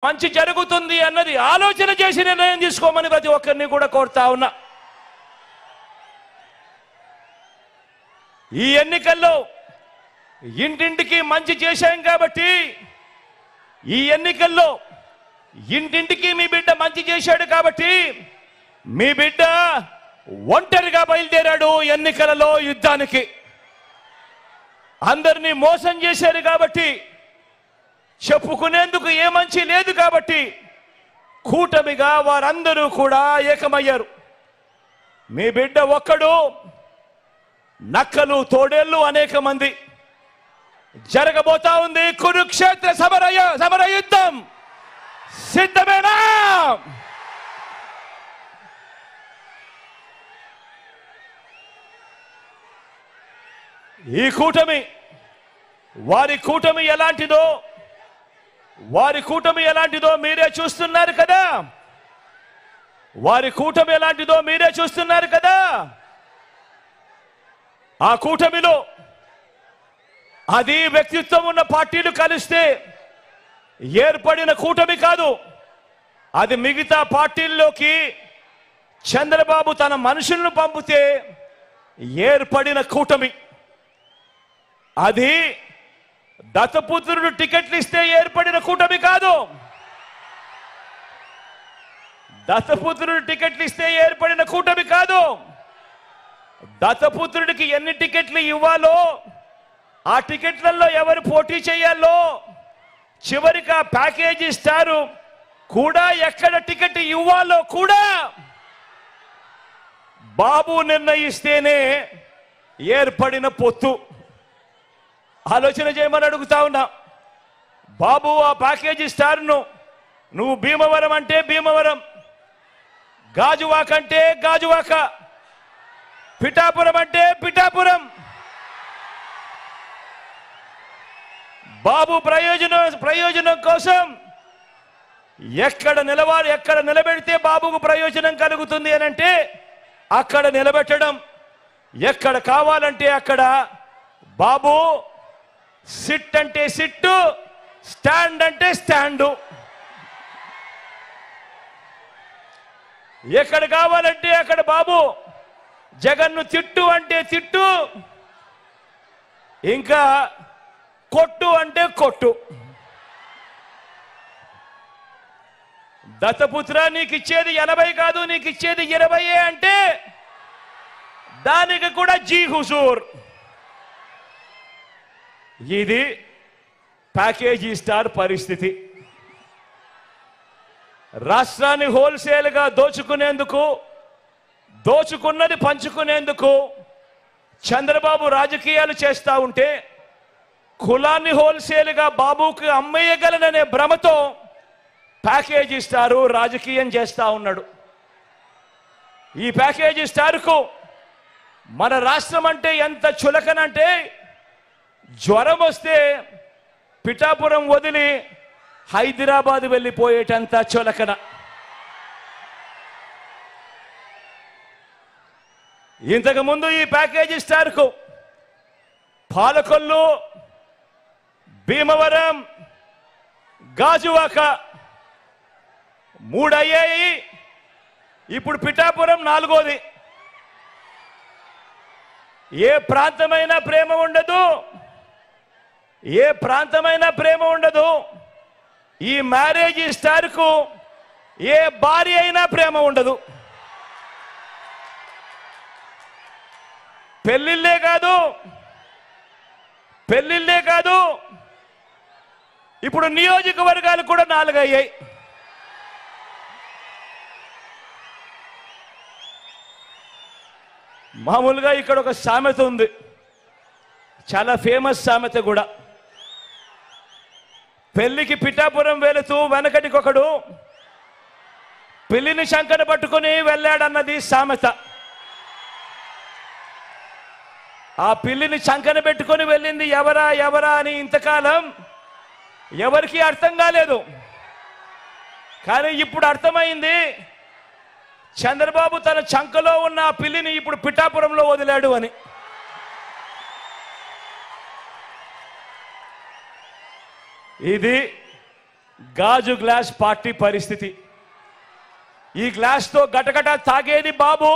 మంచి జరుగుతుంది అన్నది ఆలోచన చేసి నిర్ణయం తీసుకోమని ప్రతి ఒక్కరిని కూడా కోరుతా ఉన్నా. ఈ ఎన్నికల్లో ఇంటింటికి మంచి చేశాం కాబట్టి, ఈ ఎన్నికల్లో ఇంటింటికి మీ బిడ్డ మంచి చేశాడు కాబట్టి, మీ బిడ్డ ఒంటరిగా బయలుదేరాడు ఎన్నికలలో యుద్ధానికి. అందరినీ మోసం చేశారు కాబట్టి, చెప్పుకునేందుకు ఏ మంచి లేదు కాబట్టి కూటమిగా వారందరూ కూడా ఏకమయ్యారు. మీ బిడ్డ ఒక్కడు, నక్కలు తోడేళ్లు అనేక మంది. జరగబోతా ఉంది కురుక్షేత్ర సమర యుద్ధం. సిద్ధమేనా? ఈ కూటమి, వారి కూటమి ఎలాంటిదో, వారి కూటమి ఎలాంటిదో మీరే చూస్తున్నారు కదా. వారి కూటమి ఎలాంటిదో మీరే చూస్తున్నారు కదా. ఆ కూటమిలో అది వ్యక్తిత్వం ఉన్న పార్టీలు కలిస్తే ఏర్పడిన కూటమి కాదు. అది మిగతా పార్టీల్లోకి చంద్రబాబు తన మనుషులను పంపితే ఏర్పడిన కూటమి. అది దత్తపుత్రుడు టికెట్లు ఇస్తే ఏర్పడిన కూటమి కాదు. దత్తపుత్రుడు టికెట్లు ఇస్తే ఏర్పడిన కూటమి కాదు. దత్తపుత్రుడికి ఎన్ని టికెట్లు ఇవ్వాలో, ఆ టికెట్లలో ఎవరు పోటీ చేయాలో, చివరికి ఆ ప్యాకేజీ స్టారు కూడా ఎక్కడ టికెట్ ఇవ్వాలో కూడా బాబు నిర్ణయిస్తేనే ఏర్పడిన పొత్తు. ఆలోచన చేయమని అడుగుతా ఉన్నా. బాబు ఆ ప్యాకేజీ స్టార్ను నువ్వు భీమవరం అంటే భీమవరం, గాజువాక అంటే గాజువాక, పిఠాపురం అంటే పిఠాపురం. బాబు ప్రయోజనం కోసం ఎక్కడ నిలబెడితే బాబుకు ప్రయోజనం కలుగుతుంది అని అంటే అక్కడ నిలబెట్టడం. ఎక్కడ కావాలంటే అక్కడ బాబు సిట్ అంటే సిట్టు, స్టాండ్ అంటే స్టాండు. ఎక్కడ కావాలంటే అక్కడ బాబు జగన్ను తిట్టు అంటే తిట్టు, ఇంకా కొట్టు అంటే కొట్టు. దత్తపుత్ర నీకు ఇచ్చేది 80 కాదు, నీకు ఇచ్చేది 20 అంటే దానికి కూడా జీ హుజూర్. ఇది ప్యాకేజీ స్టార్ పరిస్థితి. రాష్ట్రాన్ని హోల్సేల్గా దోచుకునేందుకు, దోచుకున్నది పంచుకునేందుకు చంద్రబాబు రాజకీయాలు చేస్తా ఉంటే, కులాన్ని హోల్సేల్గా బాబుకి అమ్మేయగలననే భ్రమతో ప్యాకేజీ స్టారు రాజకీయం చేస్తా ఉన్నాడు. ఈ ప్యాకేజీ స్టార్కు మన రాష్ట్రం అంటే ఎంత చులకనంటే, జ్వరం వస్తే పిఠాపురం వదిలి హైదరాబాద్ వెళ్ళిపోయేటంత చులకన. ఇంతకుముందు ఈ ప్యాకేజీ స్టార్కు పాలకొల్లు, భీమవరం, గాజువాక 3 అయ్యాయి. ఇప్పుడు పిఠాపురం 4వది. ఏ ప్రాంతమైనా ప్రేమ ఉండదు, ఏ ప్రాంతమైనా ప్రేమ ఉండదు. ఈ మ్యారేజీ స్టార్కు ఏ భార్య అయినా ప్రేమ ఉండదు. పెళ్ళిళ్ళే కాదు, ఇప్పుడు నియోజకవర్గాలు కూడా 4 అయ్యాయి. మామూలుగా ఇక్కడ ఒక సామెత ఉంది, చాలా ఫేమస్ సామెత కూడా. పెళ్లికి పిఠాపురం వెళుతూ వెనకటికొకడు పెళ్లిని శంకర పట్టుకుని వెళ్ళాడన్నది సామెత. ఆ పిల్లిని చంకన పెట్టుకొని వెళ్ళింది ఎవరా అని ఇంతకాలం ఎవరికి అర్థం కాలేదు. కానీ ఇప్పుడు అర్థమైంది, చంద్రబాబు తన చంకలో ఉన్న ఆ పిల్లిని ఇప్పుడు పిఠాపురంలో వదిలాడు అని. ఇది గాజు గ్లాస్ పార్టీ పరిస్థితి. ఈ గ్లాస్తో గటగట తాగేది బాబు.